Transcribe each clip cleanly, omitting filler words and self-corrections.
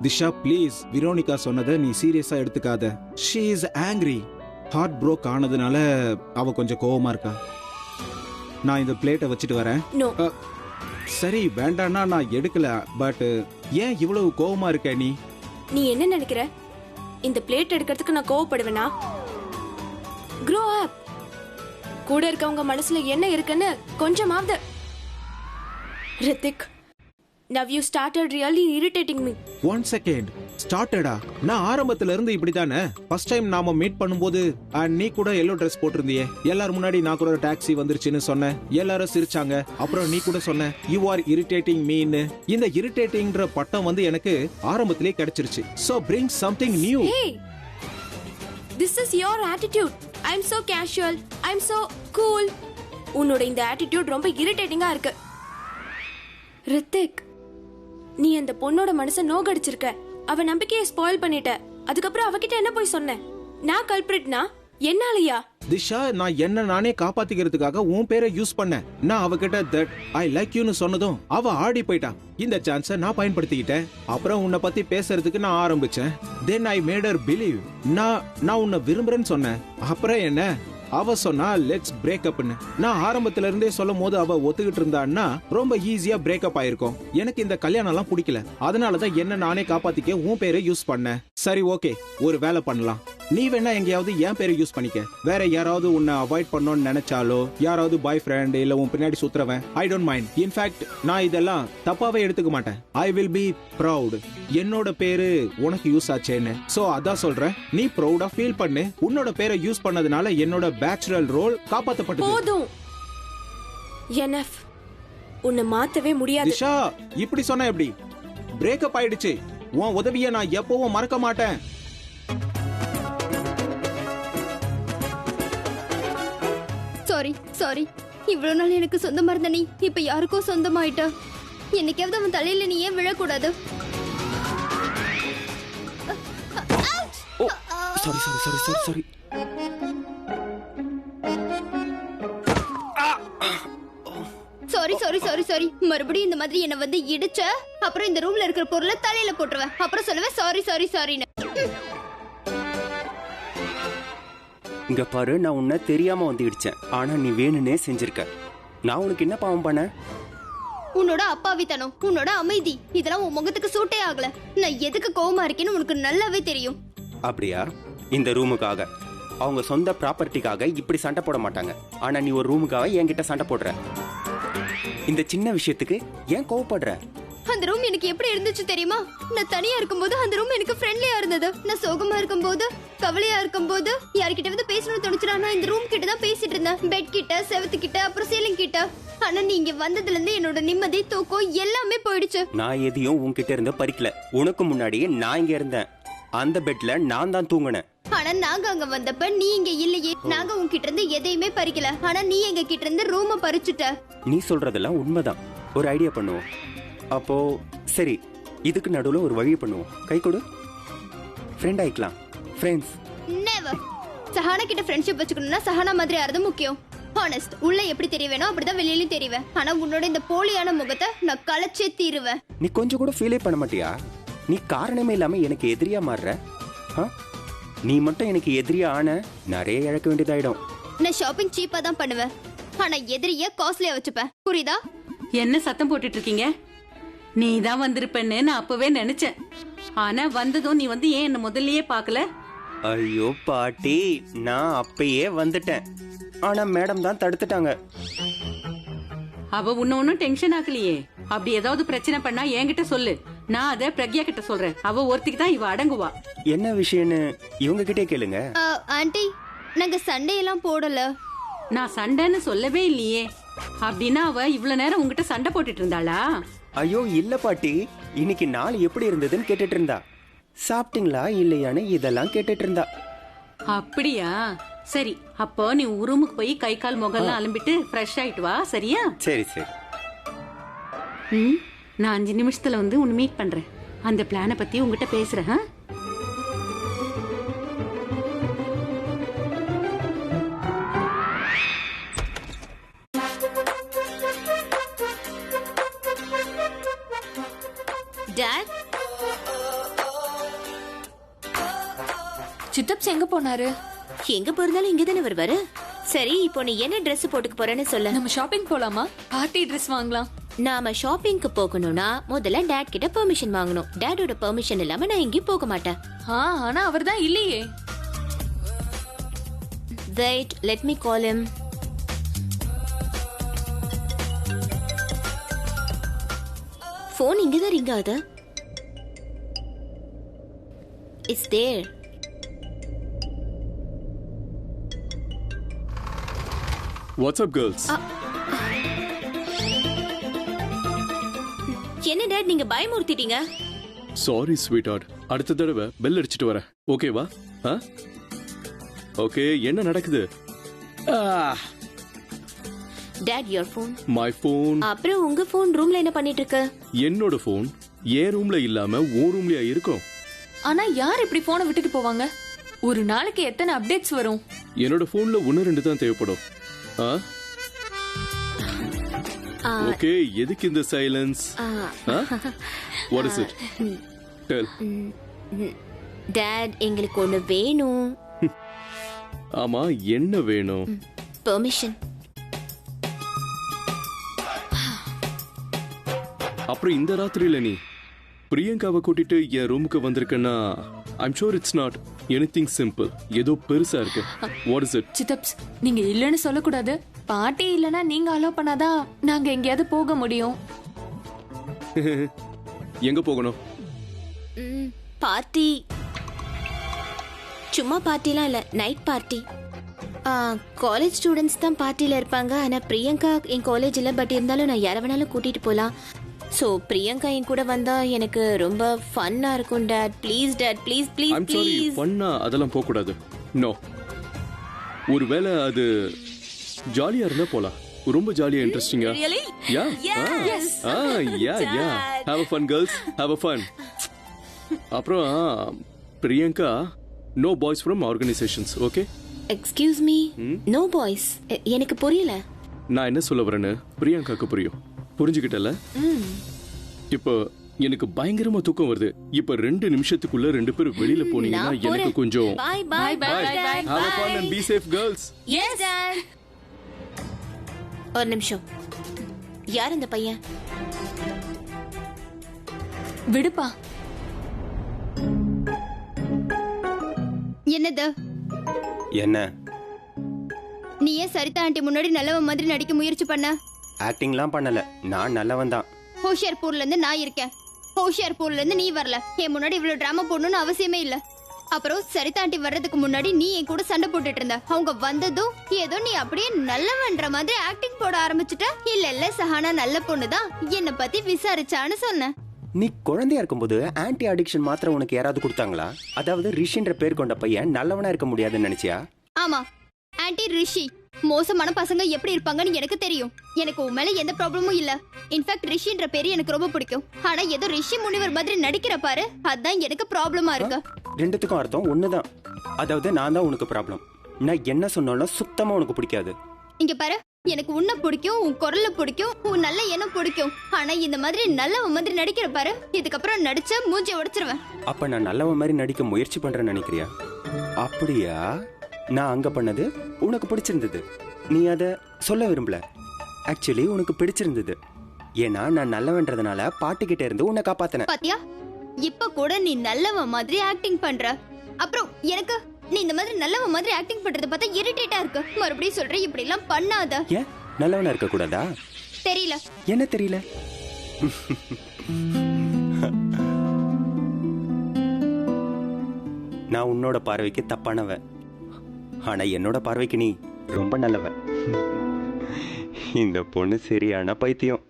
Disha please, Veronica சொன்னதை நீ சீரியஸா எடுத்துக்காத. She is angry. Heart broke ஆனதுனால அவ கொஞ்சம் கோவமா இருக்கா. நான் இந்த பிளேட்டை வச்சுட்டு வரேன். சரி வேண்டான்னா நான் எடுக்கல. பட் ஏன் இவ்வளவு கோவமா இருக்க நீ? நீ என்ன நினைக்கிற? இந்த பிளேட் எடுக்கிறதுக்கு நான் கோவப்படுவேனா? grow up. கூட இருக்கவங்க மனசுல என்ன இருக்குன்னு கொஞ்சமாவது. Hrithik, now you started really irritating me. One second. ஸ்டார்டடா? நான் ஆரம்பத்துல இருந்து இப்படிதானே. ஃபர்ஸ்ட் டைம் நாம மீட் பண்ணும்போது நீ கூட எல்லோ ட்ரெஸ் போட்டிருந்தியே. எல்லாரும் முன்னாடி நான் கூட டாக்ஸி வந்துருச்சுன்னு சொன்னேன். எல்லாரும் சிரிச்சாங்க. அப்புறம் நீ கூட சொன்ன you are irritating meன்னு. இந்த irritatingன்ற பட்டம் வந்து எனக்கு ஆரம்பத்திலே கிடைச்சிருச்சு. So bring something new. Hey, this is your attitude. I'm so casual. I'm so cool. உன்னோட இந்த attitude ரொம்ப irritating-ஆ இருக்கு. ரித்திக், நீ அந்த பொண்ணோட மனசை நோகடிச்சிருக்க. அவ நம்பிக்கையை ஸ்பாயில் பண்ணிட்ட. அதுக்கப்புறம் அவகிட்ட என்ன போய் சொன்ன? நான் கல்பிரிட்னா? என்னாலயா? திஷா, நான் என்ன நானே காப்பாத்திக்கிறதுக்காக உன் பேரை யூஸ் பண்ணேன். நான் அவகிட்ட தட் ஐ லைக் யூன்னு சொன்னதும் அவ ஆடி போயிட்டா. இந்த சான்ஸை நான் பயன்படுத்திக்கிட்டேன். அப்புறம் உன்னை பத்தி பேசுறதுக்கு நான் ஆரம்பிச்சேன். தென் ஐ மேட் ஹர் பிலீவ் நான் உன்னை விரும்புறேன்னு சொன்னேன். அப்புறம் என்ன? அவ சொன்னா லெட்ஸ் பிரேக் அப்னு. நான் ஆரம்பத்துல இருந்தே சொல்லும் போது அவ ஒத்துக்கிட்டு இருந்தான்னா ரொம்ப ஈஸியா பிரேக்கப் ஆயிருக்கும். எனக்கு இந்த கல்யாணம் எல்லாம் பிடிக்கல. அதனாலதான் என்ன நானே காப்பாத்திக்க உன் பேரை யூஸ் பண்ணேன். சரி ஓகே, ஒரு வேலை பண்ணலாம். நீ வேணா எங்கேயாவது என் பேரை யூஸ் பண்ணிக்க. வேற யாராவது உன்னை அவாய்ட் பண்ணணும்னு நினைச்சாலோ, யாராவது பாய் ஃப்ரெண்ட் இல்ல உன் பின்னாடி சுத்துறவன், ஐ டோன்ட் மைண்ட். இன்ஃபேக்ட் நான் இதெல்லாம் தப்பாவே எடுத்துக்க மாட்டேன். I will be proud. என்னோட பேரு உனக்கு யூஸ் ஆச்சேன்னு. சோ அதான் சொல்றேன், நீ ப்ரௌடா ஃபீல் பண்ணு. உன்னோட பேரை யூஸ் பண்ணதுனால என்னோட பேச்சுலர் ரோல் காப்பாத்தப்பட்டது. போதும். எனஃப். உன்னை மாத்தவே முடியாது. திஷா, இப்படி சொன்னா எப்படி? பிரேக்கப் ஆயிடுச்சு. உன் உதவியை நான் எப்பவும் மறக்க மாட்டேன். சாரி. இவ்வளவு நாள் எனக்கு சொந்தமா இருந்த நீ இப்ப யாருக்கோ சொந்தமாயிட்ட. என்னைக்காவது அவன் தலையில நீ ஏன் விழக்கூடாது? சாரி. சாரி. மறுபடியும் இந்த மாதிரி என்ன வந்து இடிச்ச அப்புறம் இந்த ரூம்ல இருக்கிற பொருளை தலையில போட்டுருவேன். அப்புறம் சொல்லுவேன் சாரின்னு. இங்க பாரு, நான் உன்னை தெரியாம வந்து இடிச்சேன். ஆனா நீ வேணும்னே செஞ்சிருக்க. நான் உனக்கு என்ன பாவம் பண்ண? உன்னோட அப்பாவித்தனம், உன்னோட அமைதி, இதெல்லாம் உன் முகத்துக்கு சூட்டே ஆகல. நான் எதுக்கு கோவமா இருக்கேன்னு உனக்கு நல்லாவே தெரியும். அப்படியா? இந்த ரூமுக்காக, அவங்க சொந்த ப்ராப்பர்ட்டிக்காக இப்படி சண்டை போட மாட்டாங்க. ஆனா நீ ஒரு ரூமுக்காக என்கிட்ட சண்டை போடுற. இந்த சின்ன விஷயத்துக்கு ஏன் கோவப்படுற? அந்த ரூம் எனக்கு எப்படி இருந்துச்சு தெரியுமா? நான் தனியா இருக்கும்போது அந்த ரூம் எனக்கு ஃப்ரெண்ட்லியா இருந்தது. நான் சோகமா இருக்கும்போது, கவலையா இருக்கும்போது, யார்கிட்ட வந்து பேசணும்னு தோணுச்சுனா நான் இந்த ரூம் கிட்ட தான் பேசிட்டு இருந்தேன். பெட் கிட்ட, செவத்து கிட்ட, அப்புறம் சீலிங் கிட்ட. ஆனா நீ இங்க வந்ததுல இருந்து என்னோட நிம்மதி, தூக்கம் எல்லாமே போயிடுச்சு. நான் எதையும் உன்கிட்ட இருந்து பறிக்கல. உனக்கு முன்னாடியே நான் இங்க இருந்தேன். அந்த பெட்ல நான் தான் தூங்கினேன். ஆனா நாங்க அங்க வந்தப்ப நீ இங்க இல்லையே. நாங்க உன்கிட்ட இருந்து எதையுமே பறிக்கல. ஆனா நீ எங்க கிட்ட இருந்து ரூம பறிச்சுட்ட. நீ சொல்றதெல்லாம் உண்மைதான். ஒரு ஐடியா பண்ணுவோம். அப்போ சரி, இதுக்கு நடுவுல ஒரு வழி பண்ணுவோம். கை கொடு, ஃப்ரெண்ட் ஆயிக்கலாம். ஃப்ரெண்ட்ஸ். நெவர். சஹானா கிட்ட ஃப்ரெண்ட்ஷிப் வச்சுக்கணும்னா சஹானா மாதிரி யாரது முக்கியம். ஹானஸ்ட். உள்ள எப்படி தெரியவேனோ அப்படிதான் வெளியிலயும் தெரிவேன். ஆனா உன்னோட இந்த போலியான முகத்தை நான் கலச்சே தீருவேன். நீ கொஞ்சம் கூட ஃபீலே பண்ண மாட்டியா? நீ காரணமே இல்லாம எனக்கு எதிரியா மாறுற. நீ மட்டும் எனக்கு எதிரியா ஆன நிறைய இழக்க வேண்டியதாயிடும். நான் ஷாப்பிங் சீப்பா தான் பண்ணுவேன். ஆனா எதிரிய காஸ்ட்லியா வச்சுப்பேன். புரியுதா? என்ன சத்தம் போட்டுட்டு இருக்கீங்க? நீ தான் வந்திருப்பேன்னு நான் அப்பவே நினைச்சேன். ஆனா வந்ததும் நீ வந்து ஏன் என்ன முதல்லயே பாக்கல? ஐயோ பாட்டி, நான் அப்பயே வந்துட்டேன். ஆனா மேடம் தான் தடுத்துட்டாங்க. அவ ஒன்னும் டென்ஷன் ஆக்கலையே. அப்படி ஏதாவது பிரச்சனை பண்ணா என்கிட்ட சொல்லு. நான் அத பிரக்யா கிட்ட சொல்றேன். அவ ஒருத்திக்கு தான் இவ அடங்குவா. என்ன விஷயம்னு இவங்க கிட்டே கேளுங்க. ஆண்டி, நாங்க சண்டே எல்லாம் போடல. நான் சண்டைன்னு சொல்லவே இல்லையே. அப்படின்னா அவ இவ்வளவு நேரம் உங்ககிட்ட சண்டை போட்டுட்டு இருந்தாளா? ஐயோ இல்ல பாட்டி, இன்னைக்கு நாள் எப்படி இருந்ததுன்னு கேட்டுட்டு இருந்தா. சாப்பிட்டீங்களா இல்லையான்னு இதெல்லாம் கேட்டுட்டு இருந்தா. அப்படியா? சரி, அப்போ நீ ரூமுக்கு போய் கை கால் முகம்லாம் அலம்பிட்டு ஃப்ரெஷ் ஆயிட்டு வா. சரியா? சரி. நான் 5 நிமிஷத்துல வந்து உன்னை மீட் பண்றேன். அந்த பிளானை பத்தி உங்ககிட்ட பேசுறேன். டாட், சித்தப்ஸ் எங்க போனாரு? எங்க போறதாலும் இங்க தானே வருவாரு. சரி, இப்போ நீ என்ன Dress போட்டுக்க போறேன்னு சொல்லு. நம்ம ஷாப்பிங் போலாமா? பார்ட்டி ட்ரெஸ் வாங்கலாம். நாம ஷாப்பிங்க்கு போகணும்னா முதல்ல டாட் கிட்ட பெர்மிஷன் வாங்கணும். டாடோட பெர்மிஷன் இல்லாம நான் எங்கேயும் போக மாட்டேன். ஆனா அவர்தான் இல்லையே. Wait, let me call him. phone இங்கதான் ரிங் ஆகுது. It's there. What's up, girls? என்ன டாட் நீங்க பயமுறுத்திட்டீங்க? Sorry, sweetheart. அடுத்த தடவை பெல் அடிச்சிட்டு வரேன். ஓகேவா? ஓகே, என்ன நடக்குது? Dot your phone. My phone. அப்புறம் உங்க phone ரூம்ல என்ன பண்ணிட்டு இருக்கு? என்னோட phone என் ரூம்ல இல்லாம உன் ரூம்லயா இருக்கும்? ஆனா யார் இப்படி போனை விட்டுட்டு போவாங்க? ஒரு நாளைக்கு எத்தனை அப்டேட்ஸ் வரும்? என்னோட போன்ல 1-2 தான் தேவைப்படும். ஓகே, எதுக்கு இந்த silence? What is it? Tell. டாட் எங்களுக்கு ஒண்ணு வேணும். ஆமா, என்ன வேணும்? பெர்மிஷன். அப்புறம் இந்த ராத்திரியில நீ பிரியங்காவை கூட்டிட்டு என் ரூமுக்கு வந்திருக்கேன்னா I'm sure it's not anything simple. ஏதோ பெருசா இருக்கு. What is it? சித்தப்ஸ், நீங்க இல்லன்னு சொல்லக்கூடாது. பார்ட்டி இல்லனா நீங்க அலோ பண்ணாதான் நாங்க எங்கேயாவது போக முடியும். எங்க போகணும்? பார்ட்டி. சும்மா பார்ட்டிலாம் இல்ல, நைட் பார்ட்டி. காலேஜ் ஸ்டூடெண்ட்ஸ் தான் பார்ட்டில இருப்பாங்க. ஆனா பிரியங்கா என் காலேஜ் இல்ல. பட் இருந்தாலும் நான் யார வேணாலும் கூட்டிட்டு போலாம். சோ பிரியங்கா என் கூட வந்தா எனக்கு ரொம்ப ஃபன்னா இருக்கும். Dot please, dot please please I'm sorry, please. ஃபன்னா அதெல்லாம் போக கூடாது. நோ, ஒருவேளை அது ஜாலியா இருந்தா போலாம். ரொம்ப ஜாலியா இன்ட்ரெஸ்டிங்கா. Really? Yeah Yes. Yeah have a fun girls, have a fun. அப்புறம் Priyanka, no boys from organisations. Okay? Excuse me, no boys. எனக்கு புரியல. நான் என்ன சொல்ல வரேன்னு பிரியங்காக்கு புரியும். புரிஞ்சுக்கிட்டல? இப்போ எனக்கு பயங்கரமா தூக்கம் வருது. இப்ப 2 நிமிஷத்துக்குள்ள 2 பேரும் வெளியில போனீங்கன்னா எனக்கு கொஞ்சம். Bye bye bye. Have a fun and be safe, girls. Yes, Dad. ஒரு நிமிஷம். யார் இந்த பையன்? விடுப்பா. என்னது? என்ன நீ ஏன் சரிதா ஆண்டி முன்னாடி நல்லவ மாதிரி நடிக்க முயற்சி பண்ண? ஆக்டிங்லாம் பண்ணல, நான் நல்லவன் தான். ஹோஷியார்பூர்ல இருந்து நான் இருக்கேன். ஹோஷியார்பூர்ல இருந்து நீ வரல. என் முன்னாடி இவ்வளவு டிராமா போடணும்னு அவசியமே இல்ல. அப்புறம் சரிதா ஆண்டி வர்றதுக்கு முன்னாடி நீ என் கூட சண்டை போட்டுட்டு இருந்த. அவங்க வந்ததும் ஏதோ நீ அப்படியே நல்லவன்ற மாதிரி ஆக்டிங் போட ஆரம்பிச்சுட்ட. இல்ல சஹானா நல்ல பொண்ணுதான், என்ன பத்தி விசாரிச்சான்னு சொன்ன. நீ குழந்தையா இருக்கும்போது ஆன்டி அடிக்ஷன் மாத்திரை உனக்கு யாராவது கொடுத்தாங்களா? அதாவது ரிஷின்ற பேர் கொண்ட பையன் நல்லவனா இருக்க முடியாதுன்னு நினைச்சியா? ஆமா, ஆன்டி ரிஷி. மோசமான பசங்க எப்படி இருப்பாங்கன்னு எனக்கு தெரியும். எனக்கு உன் மேல எந்த ப்ராப்ளமும் இல்ல. இன்ஃபேக்ட் ரிஷின்ற பேரு எனக்கு ரொம்ப பிடிக்கும். ஆனா ஏதோ ரிஷி முனிவர் மாதிரி நடிக்கிற பாரு, அதான் எனக்கு ப்ராப்ளமா இருக்கு. ரெண்டுத்துக்கும் அர்த்தம் ஒண்ணுதான். அதாவது நான் தான் உனக்கு ப்ராப்ளம். நான் என்ன சொன்னாலும் சுத்தமா உனக்கு பிடிக்காது. இங்க பாரு, எனக்கு உன்னை பிடிக்கும், உன் குரல்ல பிடிக்கும், உன் நல்ல எண்ணம் பிடிக்கும். ஆனா இந்த மாதிரி நல்லவன் மாதிரி நடிக்கிற பாரு, இதுக்கப்புறம் நடிச்ச மூஞ்சி உடைச்சிருவேன். அப்ப நான் நல்லவன் மாதிரி நடிக்க முயற்சி பண்றேன்னு நினைக்கிறியா? அப்படியா? நான் அங்க பண்ணது உனக்கு பிடிச்சிருந்தது, நீ அத சொல்ல விரும்பல. ஆக்சுவலி உனக்கு பிடிச்சிருந்தது. ஏன்னா நான் நல்லவன்றதுனால பாட்டுக்கிட்ட இருந்து உன்னை காப்பாத்தினேன். பாத்தியா, இப்ப கூட நீ நல்லவன் மாதிரி ஆக்டிங் பண்ற. அப்புறம் எனக்கு நீ இந்த மாதிரி நல்லவன் மாதிரி ஆக்டிங் பண்றத பார்த்தா இரிட்டேட்டா இருக்கு. மறுபடியும் சொல்றேன், இப்படி எல்லாம் பண்ணாத. ஏன் நல்லவனா இருக்க கூடாதா? தெரியல. என்ன தெரியல? நான் உன்னோட பார்வைக்கு தப்பானவன், ஆனா என்னோட பார்வைக்கு நீ ரொம்ப நல்லவன். இந்த பொண்ணு சரியான பைத்தியம்.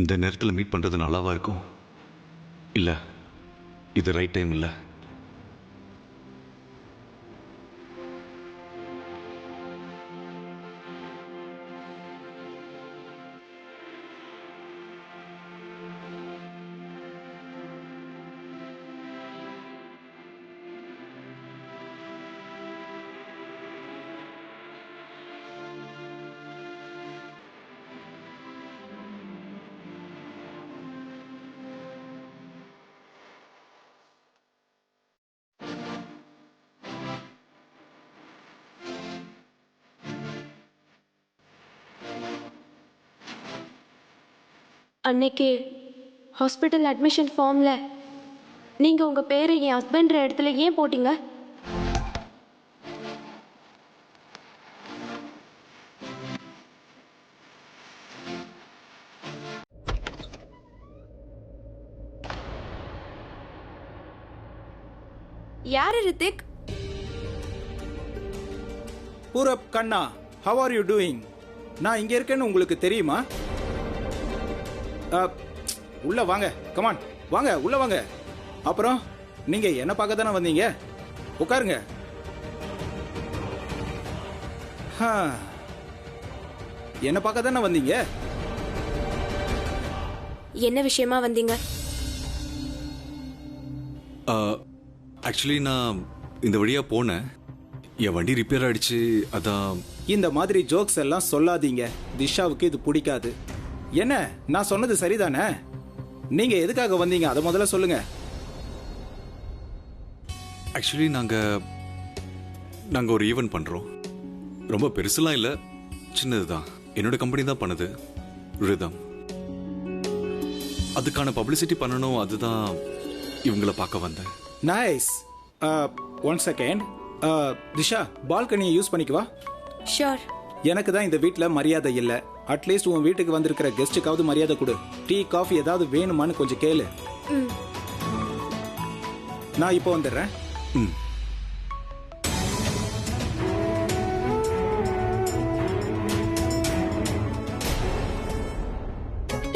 இந்த நேரத்தில் மீட் பண்ணுறது நல்லாவா இருக்கும்? இல்லை, இது ரைட் டைம் இல்லை. அன்னைக்கு ஹாஸ்பிட்டல் அட்மிஷன் ஃபார்ம்ல நீங்க உங்க பேரை என் ஹஸ்பண்ட்ற இடத்துல ஏன் போட்டீங்க? யாரு ரித்திக்? பூரப் கண்ணா, how are you doing? நான் இங்க இருக்கேன்னு உங்களுக்கு தெரியுமா? உள்ள வாங்க, கமான் வாங்க, உள்ள வாங்க. அப்புறம் நீங்க என்ன பார்க்க தானே வந்தீங்க? உட்காருங்க. என்ன பார்க்க தானே வந்தீங்க? என்ன விஷயமா வந்தீங்க? ஆக்சுவலி நான் இந்த வழியா போனேன், என் வண்டி ரிப்பேர் ஆயிடுச்சு, அதான். இந்த மாதிரி ஜோக்ஸ் எல்லாம் சொல்லாதீங்க, திஷாவுக்கு இது பிடிக்காது. என்ன நான் சொன்னது சரிதானே? நீங்க எதுக்காக வந்தீங்க அதை முதல்ல சொல்லுங்க. ஆக்சுவலி நாங்க ஒரு ஈவென்ட் பண்றோம். ரொம்ப பெருசுலாம் இல்ல, சின்னதுதான். என்னோட கம்பெனி தான் பண்ணுது, ரிதம். அதுக்கான பப்ளிசிட்டி பண்ணணும், அதுதான் இவங்கள பார்க்க வந்தேன். நைஸ். One second. திஷா, பால்கனியை யூஸ் பண்ணிக்குவா? ஷூர். எனக்கு தான் இந்த வீட்டில் மரியாதை இல்லை. அட்லீஸ்ட் உன் வீட்டுக்கு வந்திருக்கிற கெஸ்ட்டுக்காவது மரியாதை கொடு. டீ காஃபி ஏதாவது வேணுமான்னு கொஞ்சம் கேளு. நான் இப்போ வந்துடுறேன்.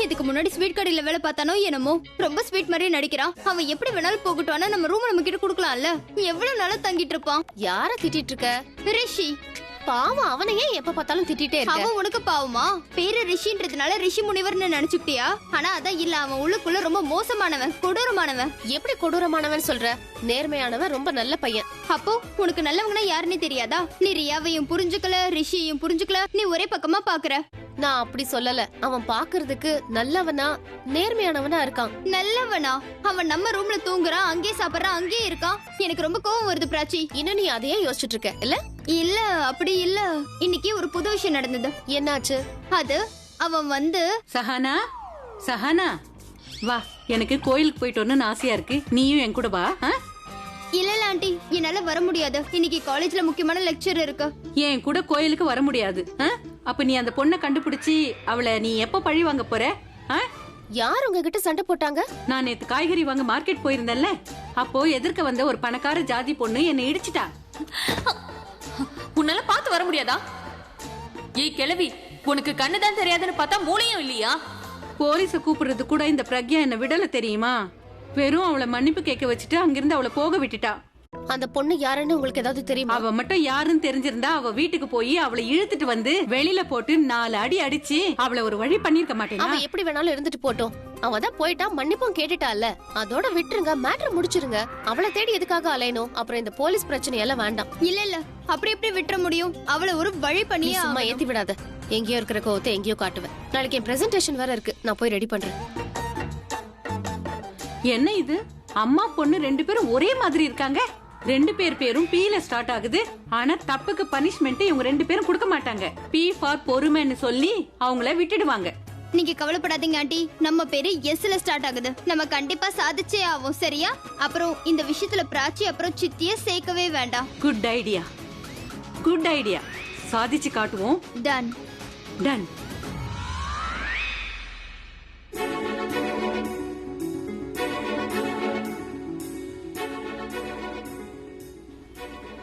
இதுக்கு முன்னாடி ஸ்வீட் கடையில வேலை பார்த்தானோ என்னமோ, ரொம்ப ஸ்வீட் மாதிரியே நடிக்கிறான். அவன் எப்படி வேணாலும் போகட்டும், ஆனா நம்ம ரூம் நம்ம கிட்ட குடுக்கலாம்ல. எவ்வளவு நாளா தங்கிட்டு இருப்பான்? யார திட்டிட்டு இருக்க? ரிஷி. பாவம், அவனை ஏன் எப்ப பார்த்தாலும் திட்டிட்டே இருக்க? அவன் உனக்கு பாவமா? பேரு ரிஷின்றதுனால ரிஷி முனிவர்னு நினைச்சுக்கிட்டியா? ஆனா அதான் இல்ல, அவன் உள்ளுக்குள்ள ரொம்ப மோசமானவன், கொடூரமானவன். எப்படி கொடூரமானவன் சொல்ற? நேர்மையானவன், ரொம்ப நல்ல பையன். அப்போ உனக்கு நல்லவங்கன்னா யாருன்னு தெரியாதா? நீ ரியாவையும் புரிஞ்சுக்கல, ரிஷியையும் புரிஞ்சுக்கல, நீ ஒரே பக்கமா பாக்குற. நான் அப்படி சொல்லல. அவன் பாக்குறதுக்கு நல்லவனா நேர்மையானவனா இருக்கான். நல்லவனா? அவன் நம்ம ரூம்ல தூங்குறான், அங்கேயே சாப்பிடுறான், அங்கேயே இருக்கான். எனக்கு ரொம்ப கோவம் வருது பிராச்சி. இன்னும் நீ அதையே யோசிச்சுட்டு இருக்க இல்ல? இல்ல, அப்படி இல்ல. இன்னைக்கு ஒரு புது விஷயம் நடந்தது. என்னாச்சு? அது அவன் வந்து சஹானா, சஹானா வா, எனக்கு கோயிலுக்கு போயிட்டு வரணும்னு ஆசையா இருக்கு. நீயும் என் கூட வா. இல்ல ஆண்டி, என்னால வர முடியாது. இன்னைக்கு காலேஜ்ல முக்கியமான லெக்சர் இருக்கு. என் கூட கோயிலுக்கு வர முடியாது. அப்ப நீ அந்த பொண்ணை கண்டுபிடிச்சி அவளை நீ எப்ப பழி வாங்க போற? யார் உங்ககிட்ட சண்டை போட்டாங்க? நான் நேத்து காய்கறி வாங்க மார்க்கெட் போயிருந்தேன்ல, அப்போ எதிர்க்க வந்த ஒரு பணக்கார ஜாதி பொண்ணு என்னை இடிச்சிட்டா. உன்னால பார்த்து வர முடியாதா? ஏய் கிழவி, உனக்கு கண்ணுதான் தெரியாதுன்னு பார்த்தா மூளையும் இல்லையா? போலீஸ கூப்பிடுறது கூட இந்த பிரக்யா என்ன விடல தெரியுமா? வெறும் அவளை மன்னிப்பு கேட்க வச்சுட்டு அங்கிருந்து அவளை போக விட்டுட்டா. அந்த பொண்ணு யாருன்னு உங்களுக்கு ஏதாவது தெரியுமா? அவ மட்டும் யாருன்னு தெரிஞ்சிருந்தா அவ வீட்டுக்கு போய் அவளை இழுத்துட்டு வந்து வெளியில போட்டு 4 அடி அடிச்சு அவளை ஒரு வழி பண்ணிருக்க மாட்டேன். அவ எப்படி வேணாலும் இருந்துட்டு போட்டோம். அவதான் போயிட்டா, மன்னிப்பும் கேட்டுட்டால, அதோட விட்டுருங்க, மேட்டர் முடிச்சிருங்க. அவளை தேடி எதுக்காக அலையணும்? அப்புறம் இந்த போலீஸ் பிரச்சனையெல்லாம் வேண்டாம். இல்ல இல்ல, அப்படி எப்படி விட்டுற முடியும்? அவளை ஒரு வழி பண்ணியே சும்மா ஏத்தி விடாத. எங்கேயோ இருக்கிற கோவத்தை எங்கேயோ காட்டுவேன். நாளைக்கு என் பிரசன்டேஷன் வேற இருக்கு, நான் போய் ரெடி பண்றேன். என்ன இது? அம்மா பொண்ணு 2 பேரும் ஒரே மாதிரி இருக்காங்க. 2 பேர் பேரும் பீல ஸ்டார்ட் ஆகுது. ஆனா தப்புக்கு பனிஷ்மெண்ட் இவங்க 2 பேரும் கொடுக்க மாட்டாங்க. பி ஃபார் பொறுமைன்னு சொல்லி அவங்கள விட்டுடுவாங்க. நீங்க கவலைப்படாதீங்க ஆண்டி, நம்ம பேரு எஸ்ல ஸ்டார்ட் ஆகுது. நம்ம கண்டிப்பா சாதிச்சே ஆவோம், சரியா? அப்புறம் இந்த விஷயத்துல பிராச்சி அப்புறம் சித்திய சேர்க்கவே வேண்டாம். Good idea, good idea. சாதிச்சு காட்டுவோம். Done done.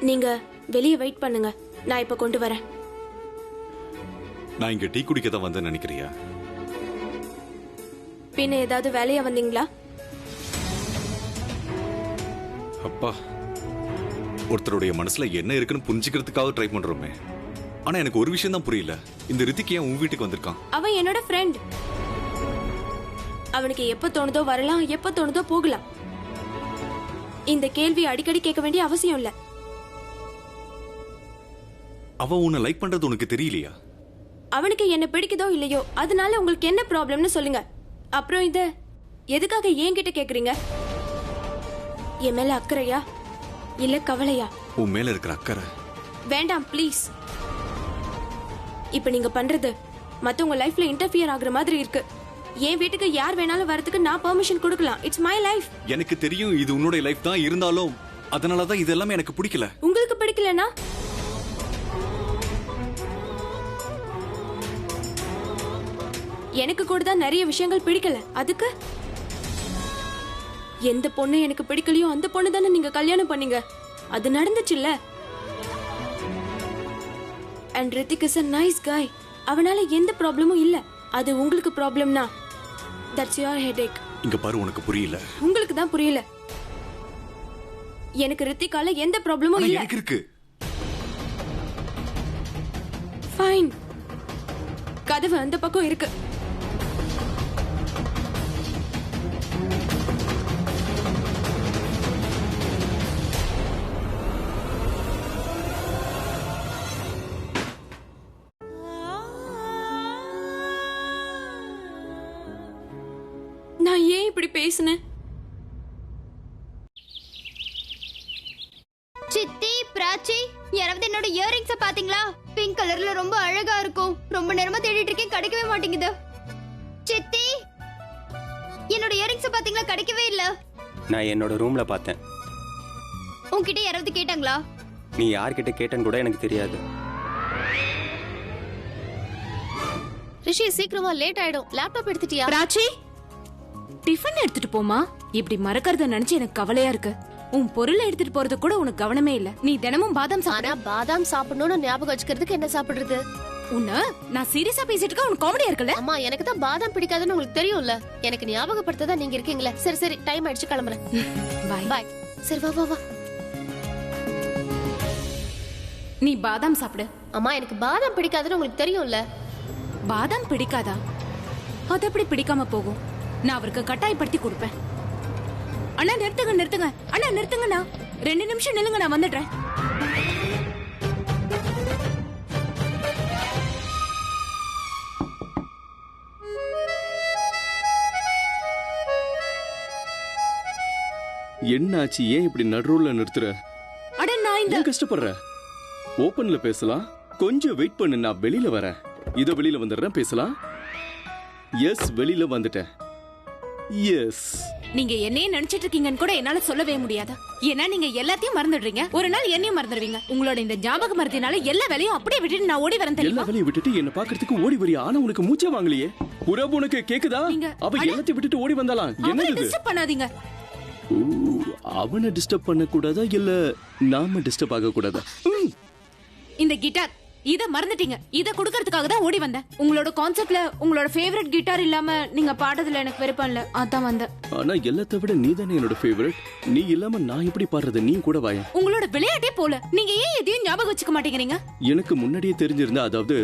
நீங்க வெளியே வெயிட் பண்ணுங்க, நான் இப்ப கொண்டு வரேன். நான் இங்க டீ குடிக்க தான் வந்தேன்னு நினைக்கிறியா? பின்ன ஏதாவது வேலையா வந்தீங்களா? அப்பா, ஒருத்தருடைய மனசுல என்ன இருக்குன்னு புரிஞ்சுக்கிறதுக்காக ட்ரை பண்றோமே. ஆனா எனக்கு ஒரு விஷயம் தான் புரியல, இந்த ரித்திக் ஏன் உன் வீட்டுக்கு வந்திருக்கான்? அவன் என்னோட ஃப்ரெண்ட். அவனுக்கு எப்ப தோணுதோ வரலாம், எப்ப தோணுதோ போகலாம். இந்த கேள்வி அடிக்கடி கேட்க வேண்டிய அவசியம் இல்ல. அவன் உன்னை லைக் பண்றது உனக்கு தெரியலையா? அவனுக்கு என்ன பிடிக்குதோ இல்லையோ, அதனால உங்களுக்கு என்ன ப்ராப்ளம்னு சொல்லுங்க. அப்புறம் இத எதுக்காக என்கிட்ட கேக்குறீங்க? என் மேல அக்கறையா இல்ல கவலையா? உன் மேல இருக்கிற அக்கறை. வேண்டாம் ப்ளீஸ். இப்ப நீங்க பண்றது மத்தவங்க லைஃப்ல இன்டர்ஃபியர் ஆகுற மாதிரி இருக்கு. என் வீட்டுக்கு யார் வேணாலும் வரதுக்கு நான் பெர்மிஷன் கொடுக்கலாம். It's my life. எனக்கு தெரியும் இது உன்னுடைய லைஃப் தான், இருந்தாலும் அதனாலதான் இது எல்லாமே எனக்கு பிடிக்கல. உங்களுக்கு பிடிக்கலனா எனக்கு கூட தான் நிறைய விஷயங்கள் பிடிக்கல. அதுக்கு எந்த பொண்ணு எனக்கு பிடிக்கலையோ அந்த பொண்ணு தானே நீங்க கல்யாணம் பண்ணீங்க. அது நடந்துச்சுல்ல. And Rithik is a nice guy. அவனால எந்த ப்ராப்ளமும் இல்ல. அது உங்களுக்கு ப்ராப்ளம்னா that's your headache. இங்க பாரு, உனக்கு புரியல. உங்களுக்கு தான் புரியல. எனக்கு ரித்திகால எந்த ப்ராப்ளமும் இல்ல. எனக்கு இருக்கு. ஃபைன். கதவு அந்த பக்கம் இருக்கு. நான் ஏன் இப்படி பேசினேன்? சித்தி, பிராச்சி, யாராவது என்னோட இயரிங்ஸ பாத்தீங்களா? பிங்க் கலர்ல ரொம்ப அழகா இருக்கும். ரொம்ப நேரமா தேடிட்டு இருக்கேன், கிடைக்கவே மாட்டேங்குது. சித்தி, என்னோட இயரிங்ஸ பாத்தீங்களா? கிடைக்கவே இல்ல. நான் என்னோட ரூம்ல பார்த்தேன். உன்கிட்ட யாராவது கேட்டாங்களா? நீ யார்கிட்ட கேட்டேன்னு கூட எனக்கு தெரியாது. ரிஷி, சீக்கிரமா லேட் ஆயிடும். லேப்டாப் எடுத்துட்டியா? பிராச்சி, டிஃபன் எடுத்துட்டு போமா. இப்படி மறக்கறத நினைச்சு எனக்கு கவலையா இருக்கு. உன் பொருளை எடுத்துட்டு போறது கூட உனக்கு கவனமே இல்ல. நீ தினமும் பாதாம் சாப்பிட. ஆனா பாதாம் சாப்பிடணும்னு ஞாபகம் வச்சுக்கிறதுக்கு என்ன சாப்பிடுறது? உன்ன நான் சீரியஸா பேசிட்டு இருக்க, உனக்கு காமெடியா இருக்குல்ல? அம்மா, எனக்கு தான் பாதாம் பிடிக்காதுன்னு உங்களுக்கு தெரியும்ல. எனக்கு ஞாபகப்படுத்ததா நீங்க இருக்கீங்களே. சரி சரி, டைம் ஆயிடுச்சு, கிளம்புறேன். பாய் பாய். சரி, வா வா வா. நீ பாதாம் சாப்பிடு. அம்மா, எனக்கு பாதாம் பிடிக்காதுன்னு உங்களுக்கு தெரியும்ல. பாதாம் பிடிக்காதா? அது எப்படி பிடிக்காம போகும்? நான் அவருக்கு கட்டாயப்படுத்தி கொடுப்பேன். அண்ணா நிறுத்துங்க, நிறுத்துங்க. அண்ணா நிறுத்துங்கண்ணா. 2 நிமிஷம் நில்லுங்க, நான் வந்துடுறேன். என்னாச்சு? ஏன் இப்படி நடுரோல நிறுத்துற? அட, நான் இந்த ஏன் கஷ்டப்படுற? ஓபன்ல பேசலாம். கொஞ்சம் வெயிட் பண்ணு, நான் வெளியில வரேன். இதோ வெளியில வந்துடுறேன், பேசலாம். எஸ், வெளியில வந்துட்டேன். எஸ். நீங்க என்னையே நினைச்சிட்டு இருக்கீங்கன்னு கூட என்னால சொல்லவே முடியாது. ஏன்னா நீங்க எல்லாத்தையும் மறந்துடுறீங்க. ஒரு நாள் என்னையும் மறந்துடுவீங்க. உங்களோட இந்த ஞாபக மறதினால எல்லா வேலையும் அப்படியே விட்டுட்டு நான் ஓடி வரேன் தெரியுமா? எல்லா வேலையும் விட்டுட்டு என்ன பாக்குறதுக்கு ஓடி வரியா? ஆனா உனக்கு மூச்சே வாங்கலையே. புறா, உனக்கு கேக்குதா? அவ எல்லாத்தையும் விட்டுட்டு ஓடி வந்தாலாம். என்னது? டிஸ்டர்ப் பண்ணாதீங்க. அவனை டிஸ்டர்ப் பண்ண கூடாதா இல்ல நாம டிஸ்டர்ப் ஆக கூடாதா? இந்த கிட்டார் இத மறந்துட்டீங்க. இத கொடுக்கறதுக்காக தான் ஓடி வந்தேன். உங்களோட கான்செப்ட்ல உங்களோட ஃபேவரட் கிட்டார் இல்லாம நீங்க பாடுறதுல எனக்கு விருப்பம் இல்ல. அதான் வந்தேன். ஆனா எல்லாத்தை விட நீ தானே என்னோட ஃபேவரட். நீ இல்லாம நான் எப்படி பாடுறது? நீ கூட வாய. உங்களோட விளையாட்டே போல. நீங்க ஏன் எதையும் ஞாபகம் வச்சுக்க மாட்டேங்கிறீங்க? எனக்கு முன்னாடியே தெரிஞ்சிருந்தா, அதாவது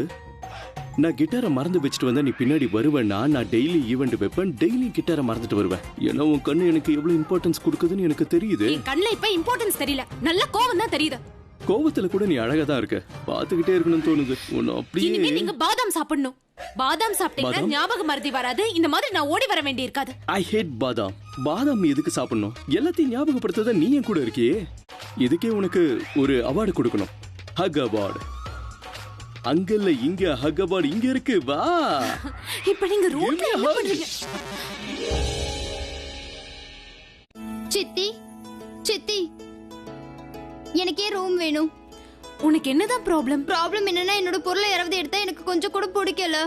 நான் கிட்டாரை மறந்து வச்சுட்டு வந்தா நீ பின்னாடி வருவேன்னா, நான் டெய்லி ஈவெண்ட் வைப்பேன். டெய்லி கிட்டாரை மறந்துட்டு வருவேன். ஏன்னா உன் கண்ணு எனக்கு எவ்வளவு இம்பார்ட்டன்ஸ் கொடுக்குதுன்னு எனக்கு தெரியுது. என் கண்ணுல இப்ப இம்பார்ட்டன்ஸ் தெரியல, நல்ல கோவம் தான் தெரியுது. கோவத்துல கூட நீ அழகா தான் இருக்க. பாத்துக்கிட்டே இருக்கணும்னு தோணுது. உன்னை அப்படியே. இனிமே நீங்க பாதாம் சாப்பிடணும். பாதாம் சாப்பிட்டீங்கன்னா பாதாம்? ஞாபக மறதி வராது. இந்த மாதிரி நான் ஓடி வர வேண்டி இருக்காது. ஐ ஹேட் பாதாம். பாதாம் நீ எதுக்கு சாப்பிடணும்? எல்லாத்தையும் ஞாபகப்படுத்தத நீ என் கூட இருக்கியே. இதுக்கே உனக்கு ஒரு அவார்டு கொடுக்கணும். ஹக் அவார்டு. அங்கல்ல இங்க ஹக் அவார்டு இங்க இருக்கு. வா. இப்ப நீங்க ரோட்ல என்ன பண்றீங்க? சித்தி, சித்தி, எனக்கே ரூம் வேணும். உனக்கு என்னதான் ப்ராப்ளம்? ப்ராப்ளம் என்னன்னா என்னோட பொருளை யாராவது எடுத்தா எனக்கு கொஞ்சம் கூட பிடிக்கல.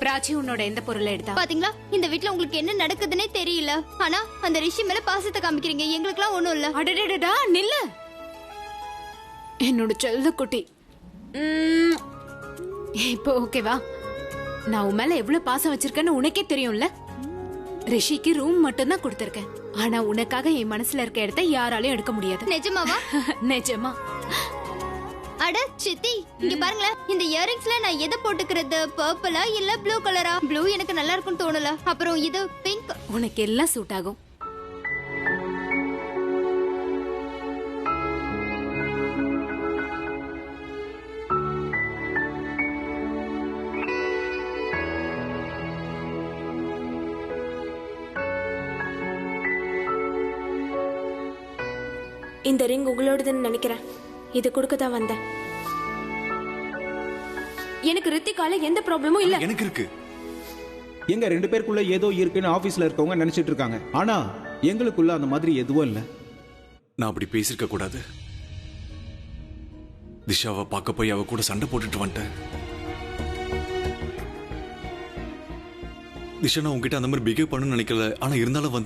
பிராச்சி, உன்னோட எந்த பொருளை எடுத்தா? பாத்தீங்களா, இந்த வீட்ல உங்களுக்கு என்ன நடக்குதுன்னே தெரியல. ஆனா அந்த ரிஷி மேல பாசத்தை காமிக்கிறீங்க. எங்களுக்குலாம் ஒண்ணும் இல்ல. அடடடடா, நில்லு. என்னோட செல்ல குட்டி. இப்போ ஓகேவா? நான் உன் மேல எவ்வளவு பாசம் வச்சிருக்கேன்னு உனக்கே தெரியும்ல. ரிஷிக்கு ரூம் மட்டும் தான் கொடுத்திருக்கேன். ஆனா உனக்காக என் மனசுல இருக்க இடத்தை யாராலையும் எடுக்க முடியாது. நிஜமாவா? நிஜமா. அட சித்தி, இங்க பாருங்களேன். இந்த இயரிங்ஸ்ல நான் எதை போட்டுக்கிறது? பர்பிளா இல்ல ப்ளூ கலரா? ப்ளூ எனக்கு நல்லா இருக்கும்னு தோணல. அப்புறம் இது பிங்க். உனக்கு எல்லாம் சூட் ஆகும். இந்த ரிங் உங்களோடதுன்னு நினைக்கிறேன். இது கொடுக்க தான் வந்தேன். எனக்கு ரித்திகால எந்த ப்ராப்ளமும் இல்ல. எனக்கு இருக்கு. எங்க 2 பேருக்குள்ள ஏதோ இருக்குன்னு ஆபீஸ்ல இருக்கவங்க நினைச்சிட்டு இருக்காங்க. ஆனா எங்களுக்குள்ள அந்த மாதிரி எதுவும் இல்ல. நான் அப்படி பேசிருக்க கூடாது. திஷாவை பார்க்க போய் அவ கூட சண்டை போட்டுட்டு வந்துட்டேன். திஷா நான் உங்ககிட்ட அந்த மாதிரி பிஹேவ் பண்ணணும்னு நினைக்கல. ஆனா இருந்தாலும்